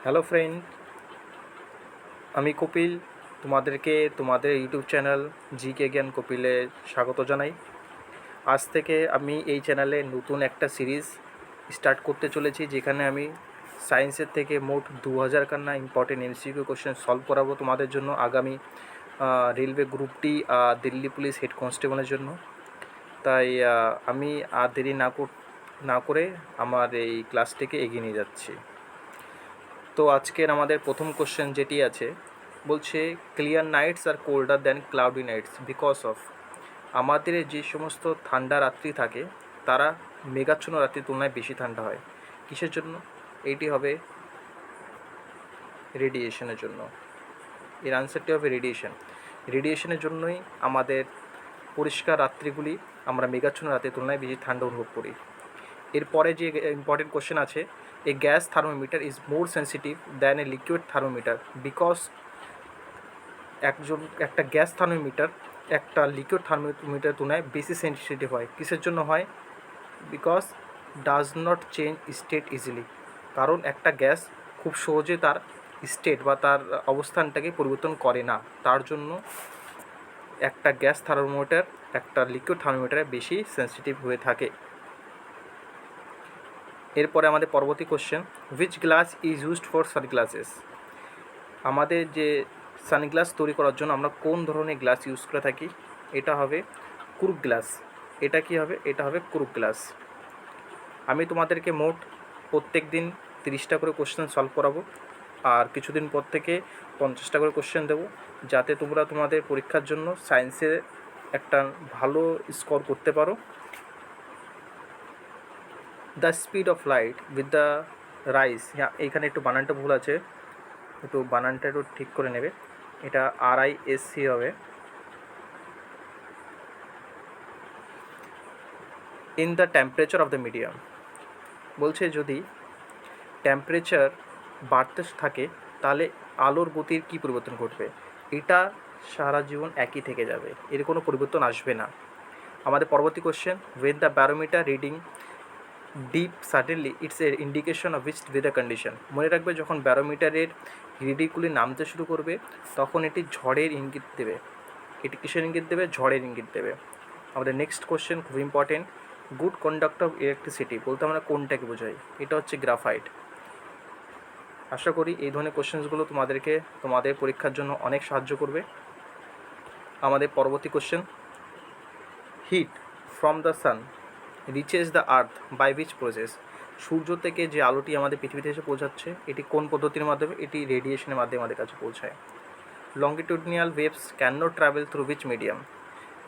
Hello friend, আমি কপিল। তোমাদেরকে তোমাদের ইউটিউব চ্যানেল জিকে জ্ঞান কপিলে স্বাগত জানাই। আজ থেকে আমি এই চ্যানেলে নতুন একটা সিরিজ স্টার্ট করতে চলেছি, যেখানে আমি সায়েন্সের থেকে মোট 2000 ইম্পর্টেন্ট এমসিকিউ কোশ্চেন সলভ করাবো তোমাদের জন্য, আগামী railway group D, Delhi police head কনস্টেবলের জন্য। তাই আমি আর দেরি না করে আমার এই ক্লাসটিকে এগিয়ে নিয়ে যাচ্ছি। তো আজকের আমাদের প্রথম কোশ্চেন যেটি আছে, বলছে clear nights are colder than cloudy nights because of. আমাদের যে সমস্ত ঠান্ডা রাত্রি থাকে তারা মেঘাচ্ছন্ন রাত্রির তুলনায় বেশি ঠান্ডা হয়। কিসের জন্য? এইটি হবে রেডিয়েশনের জন্য। এর আনসারটি হবে রেডিয়েশনের জন্যই আমাদের পরিষ্কার রাত্রিগুলি আমরা মেঘাচ্ছন্ন রাতের তুলনায় বেশি ঠান্ডা অনুভব করি। এরপরে যে ইম্পর্টেন্ট কোশ্চেন আছে, a gas thermometer is more sensitive than a liquid thermometer because. একটা গ্যাস থার্মোমিটার একটা লিকুইড থার্মোমিটার তুলনায় বেশি সেন্সিটিভ হয়। কিসের জন্য হয়? Because does not change state easily. কারণ একটা গ্যাস খুব সহজে তার স্টেট বা তার অবস্থানটাকে পরিবর্তন করে না, তার জন্য একটা গ্যাস থার্মোমিটার একটা লিকুইড থার্মোমিটারে বেশি সেন্সিটিভ হয়ে থাকে। এরপরে আমাদের পরবর্তী question, which glass is used for sunglasses. আমাদের যে সানগ্লাস তৈরি করার জন্য আমরা কোন ধরনের গ্লাস ইউজ করে থাকি? এটা হবে ক্রুক গ্লাস। এটা কি হবে? এটা হবে ক্রুক গ্লাস। আমি তোমাদেরকে মোট প্রত্যেক দিন 30টা করে কোশ্চেন সলভ করাবো, আর কিছুদিন পর থেকে 50টা করে কোশ্চেন দেবো, যাতে তোমরা তোমাদের পরীক্ষার জন্য সায়েন্সে একটা ভালো স্কোর করতে পারো। The speed of light with the rice, হ্যাঁ এইখানে একটু বানানটা ভুল আছে, একটু বানানটা একটু ঠিক করে নেবে। এটা RISC হবে। In the temperature of the medium. বলছে যদি টেম্পারেচার বাড়তে থাকে তাহলে আলোর গতির কী পরিবর্তন ঘটবে? এটা সারা জীবন একই থেকে যাবে, এর কোনো পরিবর্তন আসবে না। আমাদের পরবর্তী question, when the barometer reading dips suddenly it's a indication of which weather condition. মনে রাখবে, যখন ব্যারোমিটারের রিডিংগুলি নামতে শুরু করবে তখন এটি ঝড়ের ইঙ্গিত দেবে। এটি কিসের ইঙ্গিত দেবে? ঝড়ের ইঙ্গিত দেবে। আমাদের নেক্সট কোশ্চেন খুব important, good conductor of electricity বলতে আমরা কোনটাকে বোঝাই? এটা হচ্ছে গ্রাফাইট। আশা করি এই ধরনের কোশ্চেন্সগুলো তোমাদেরকে তোমাদের পরীক্ষার জন্য অনেক সাহায্য করবে। আমাদের পরবর্তী question, heat from the sun reaches the earth by which process. সূর্য থেকে যে আলোটি আমাদের পৃথিবীতে এসে পৌঁছাচ্ছে এটি কোন পদ্ধতির মাধ্যমে? এটি রেডিয়েশনের মাধ্যমে আমাদের কাছে পৌঁছায়। Longitudinal waves can not travel through which medium.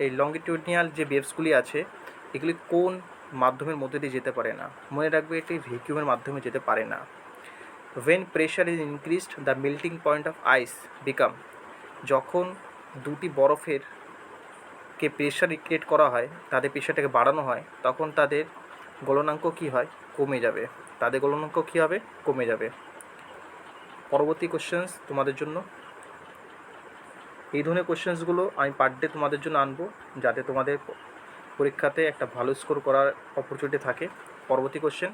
এই লঙ্গিটিউডিনাল যে ওয়েভসগুলি আছে এগুলি কোন মাধ্যমের মধ্যে দিয়ে যেতে পারে না? মনে রাখবে, এটি ভ্যাকুয়ামের মাধ্যমে যেতে পারে না। when pressure is increased the melting point of ice become। যখন দুটি বরফের কে প্রেশার ক্রিয়েট করা হয়, তাদের প্রেশারটাকে বাড়ানো হয়, তখন তাদের গলনাঙ্ক কী হয়? কমে যাবে। তাদের গলনাঙ্ক কী হবে? কমে যাবে। পরবর্তী কোশ্চেন্স তোমাদের জন্য, এই ধরনের কোশ্চেন্সগুলো আমি পার ডে তোমাদের জন্য আনবো, যাতে তোমাদের পরীক্ষাতে একটা ভালো স্কোর করার অপরচুনিটি থাকে। পরবর্তী question,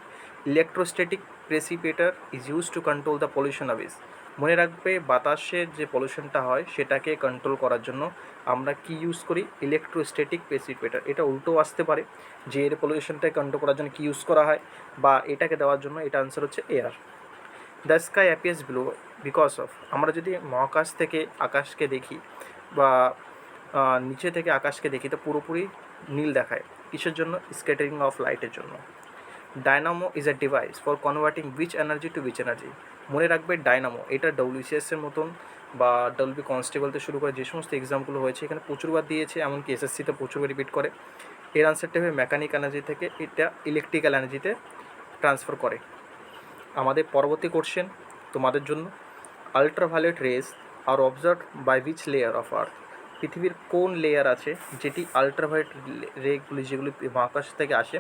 electrostatic precipitator is use to control the pollution of air. মনে রাখবে, বাতাসের যে পলিউশনটা হয় সেটাকে কন্ট্রোল করার জন্য আমরা কি ইউজ করি? ইলেকট্রোস্ট্যাটিক প্রেসিপিটেটর। এটা উল্টো আসতে পারে যে এর পলিউশনটাকে কন্ট্রোল করার জন্য কী ইউজ করা হয়, বা এটাকে দেওয়ার জন্য। এটা আনসার হচ্ছে air. The sky appears blue because of. আমরা যদি মহাকাশ থেকে আকাশকে দেখি বা নিচে থেকে আকাশকে দেখি তো পুরোপুরি নীল দেখায়। কিসের জন্য? স্ক্যাটারিং অফ লাইটের জন্য। Dynamo is a device for converting which energy to which energy. মনে রাখবে, ডায়নামো এটা WCS-এর মতন বা WB কনস্টেবল থেকে শুরু করে যে সমস্ত এক্সামগুলো হয়েছে এখানে প্রচুরবার দিয়েছে, এমনকি SSC-তে প্রচুরবার রিপিট করে। এর আনসারটা হবে মেকানিক এনার্জি থেকে এটা ইলেকট্রিক্যাল এনার্জিতে ট্রান্সফার করে। আমাদের পরবর্তী কোশ্চেন তোমাদের জন্য, ultraviolet rays are observe by which layer of Earth. পৃথিবীর কোন লেয়ার আছে যেটি আলট্রাভায়োলেট রেগুলি যেগুলি মহাকাশ থেকে আসে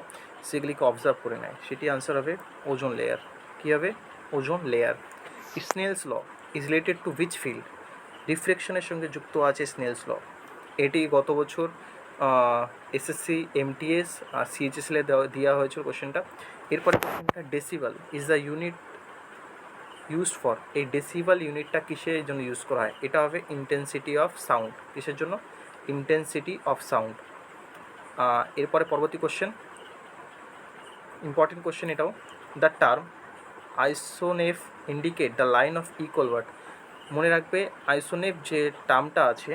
সেগুলিকে অবজার্ভ করে নেয়? সেটি আনসার হবে ওজোন লেয়ার। কী হবে? Ozone layer. Snell's law is related to which field. রিফ্লেকশনের সঙ্গে যুক্ত আছে স্নেলস ল। এটি গত বছর SSC MTS আর CHSL-এ দেওয়া হয়েছিল কোশ্চেনটা। এরপরে কোশ্চেনটা, decibel is the unit used for, এই ডেসিবেল ইউনিটটা কিসের জন্য ইউজ করা হয়? এটা হবে ইন্টেন্সিটি অফ সাউন্ড। কিসের জন্য? Intensity of sound. এরপরে পরবর্তী কোশ্চেন, ইম্পর্টেন্ট কোশ্চেন এটাও। The term isoneph indicate the line of equal what. মনে রাখবে আইসোনেভ যে টার্মটা আছে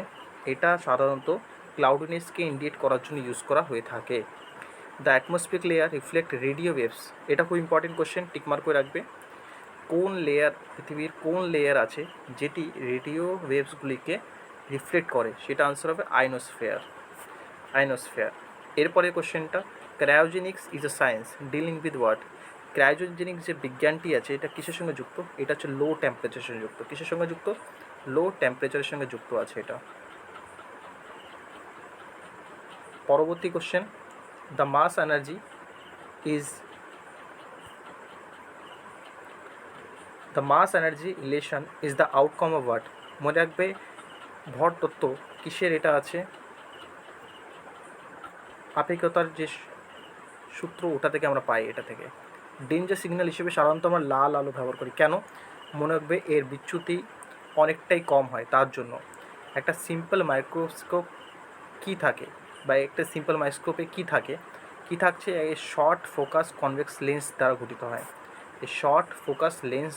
এটা সাধারণত ক্লাউডিনেসকে ইন্ডিকেট করার জন্য ইউজ করা হয়ে থাকে। The atmospheric layer reflect radio waves, এটা খুব ইম্পর্টেন্ট কোশ্চেন, টিকমার্ক করে রাখবে। কোন লেয়ার, পৃথিবীর কোন লেয়ার আছে যেটি রেডিও ওয়েভসগুলিকে রিফ্লেক্ট করে? সেটা আনসার হবে আইনোস্ফিয়ার। আইনোস্ফিয়ার। এরপরের কোশ্চেনটা, cryogenics is a science dealing with what? Cryogenic যে বিজ্ঞানটি আছে এটা কিসের সঙ্গে যুক্ত? এটা হচ্ছে লো টেম্পারেচারের সঙ্গে যুক্ত। কিসের সঙ্গে যুক্ত? লো টেম্পারেচারের সঙ্গে যুক্ত আছে এটা। পরবর্তী question, the mass energy is, the mass energy relation is the outcome of what? মনে রাখবে ভর তত্ত্ব কিসের এটা আছে? আপেক্ষিকতার যে সূত্র ওটা থেকে আমরা পাই, এটা থেকে। ডেঞ্জার সিগন্যাল হিসেবে সাধারণত আমরা লাল আলো ব্যবহার করি, কেন? মনে রাখবে এর বিচ্যুতি অনেকটাই কম হয়, তার জন্য। একটা সিম্পল মাইক্রোস্কোপ কী থাকে, বা একটা সিম্পল মাইক্রোস্কোপে কী থাকে, কী থাকছে? এই শর্ট ফোকাস কনভেক্স লেন্স দ্বারা গঠিত হয়। এই short focus lens,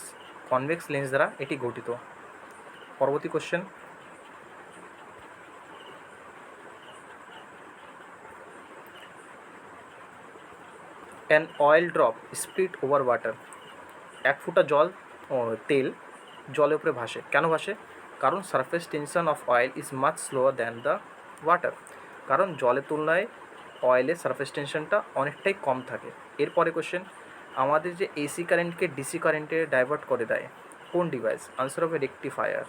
convex lens দ্বারা এটি গঠিত। পরবর্তী question, an oil drop split over water. এক ফোঁটা জল, তেল জলের উপরে ভাসে, কেন ভাসে? কারণ surface tension of oil is much slower than the water. কারণ জলের তুলনায় অয়েলের সারফেস টেনশনটা অনেকটাই কম থাকে। এরপরে কোশ্চেন, আমাদের যে এসি কারেন্টকে ডিসি কারেন্টে ডাইভার্ট করে দেয় কোন ডিভাইস? আনসার হবে রেকটিফায়ার।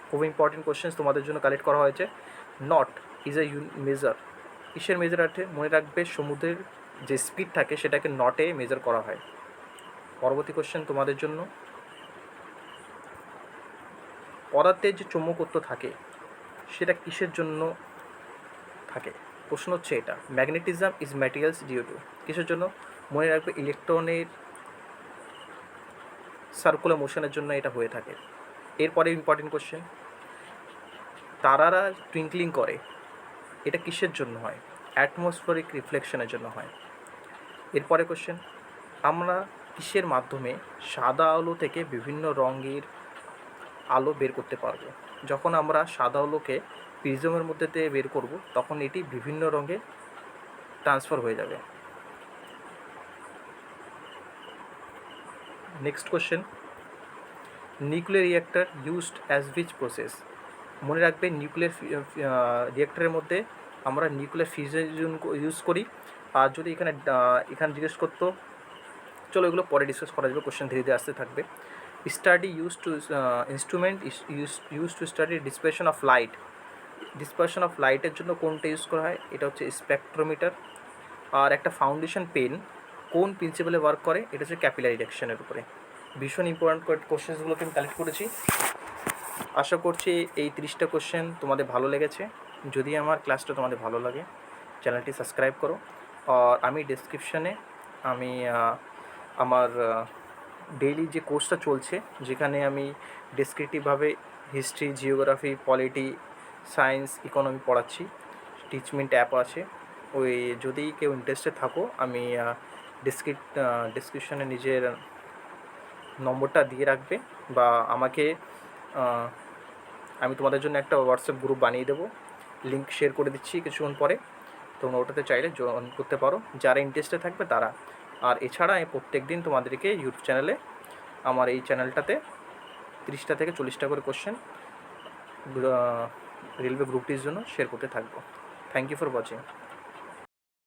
খুব ইম্পর্টেন্ট কোশ্চেন তোমাদের জন্য কালেক্ট করা হয়েছে। নট ইজ এ মেজার, কিসের মেজার আছে? মনে রাখবে সমুদ্রের যে স্পিড থাকে সেটাকে নটে মেজার করা হয়। পরবর্তী কোশ্চেন তোমাদের জন্য, পদার্থের যে চৌম্বকত্ব থাকে সেটা কিসের জন্য থাকে? প্রশ্ন হচ্ছে এটা। Magnetism is materials due to, কিসের জন্য? মনে রাখবে ইলেকট্রনের সার্কুলার মোশনের জন্য এটা হয়ে থাকে। এরপরে ইম্পর্টেন্ট কোশ্চেন, তারারা টুইঙ্কলিং করে, এটা কিসের জন্য হয়? অ্যাটমসফেরিক রিফ্লেকশনের জন্য হয়। এরপরে কোশ্চেন, আমরা কিসের মাধ্যমে সাদা আলো থেকে বিভিন্ন রঙের আলো বের করতে পারবো? যখন আমরা সাদা আলোকে প্রিজমের মধ্যে দিয়ে বের করব তখন এটি বিভিন্ন রঙে ট্রান্সফার হয়ে যাবে। Next question, nuclear reactor used as which process? মনে রাখবে নিউক্লিয়ার রিঅ্যাক্টরের মধ্যে আমরা নিউক্লিয়ার ফিউশন ইউজ করি। আর যদি এখানে জিজ্ঞেস করতো, চলো এগুলো পরে ডিসকাস করা যাবে, কোশ্চেন ধীরে ধীরে আসতে থাকবে। Study use to instrument use to study dispersion of light. Dispersion of লাইটের জন্য কোনটা ইউজ করা হয়? এটা হচ্ছে স্পেকট্রোমিটার। আর একটা ফাউন্ডেশন পেন কোন প্রিন্সিপালে ওয়ার্ক করে? এটা হচ্ছে ক্যাপিলারি রিডাকশনের উপরে। ভীষণ ইম্পর্ট্যান্ট কোশ্চেনগুলোকে আমি কালেক্ট করেছি। আশা করছি এই 30টা কোশ্চেন তোমাদের ভালো লেগেছে। যদি আমার ক্লাসটা তোমাদের ভালো লাগে চ্যানেলটি সাবস্ক্রাইব করো। আর আমি ডেসক্রিপশানে আমি আমার ডেইলি যে কোর্সটা চলছে, যেখানে আমি ডেসক্রিপটিভভাবে history, geography, polity, science, economy পড়াচ্ছি, টিচমেন্ট অ্যাপ আছে। ওই যদি কেউ ইন্টারেস্টেড থাকো, আমি ডেসক্রিপশানে নিজের নম্বরটা দিয়ে রাখবে, বা আমাকে আমি তোমাদের জন্য একটা হোয়াটসঅ্যাপ গ্রুপ বানিয়ে দেবো, লিঙ্ক শেয়ার করে দিচ্ছি কিছুক্ষণ পরে, তোমরা ওটাতে চাইলে জয়েন করতে পারো যারা ইন্টারেস্টেড থাকবে তারা। আর এছাড়া আমি প্রত্যেক দিন তোমাদেরকে ইউটিউব চ্যানেলে, আমার এই চ্যানেলটাতে 30টা থেকে 40টা করে কোশ্চেন রেলওয়ে গ্রুপটির জন্য শেয়ার করতে থাকবো। Thank you for watching.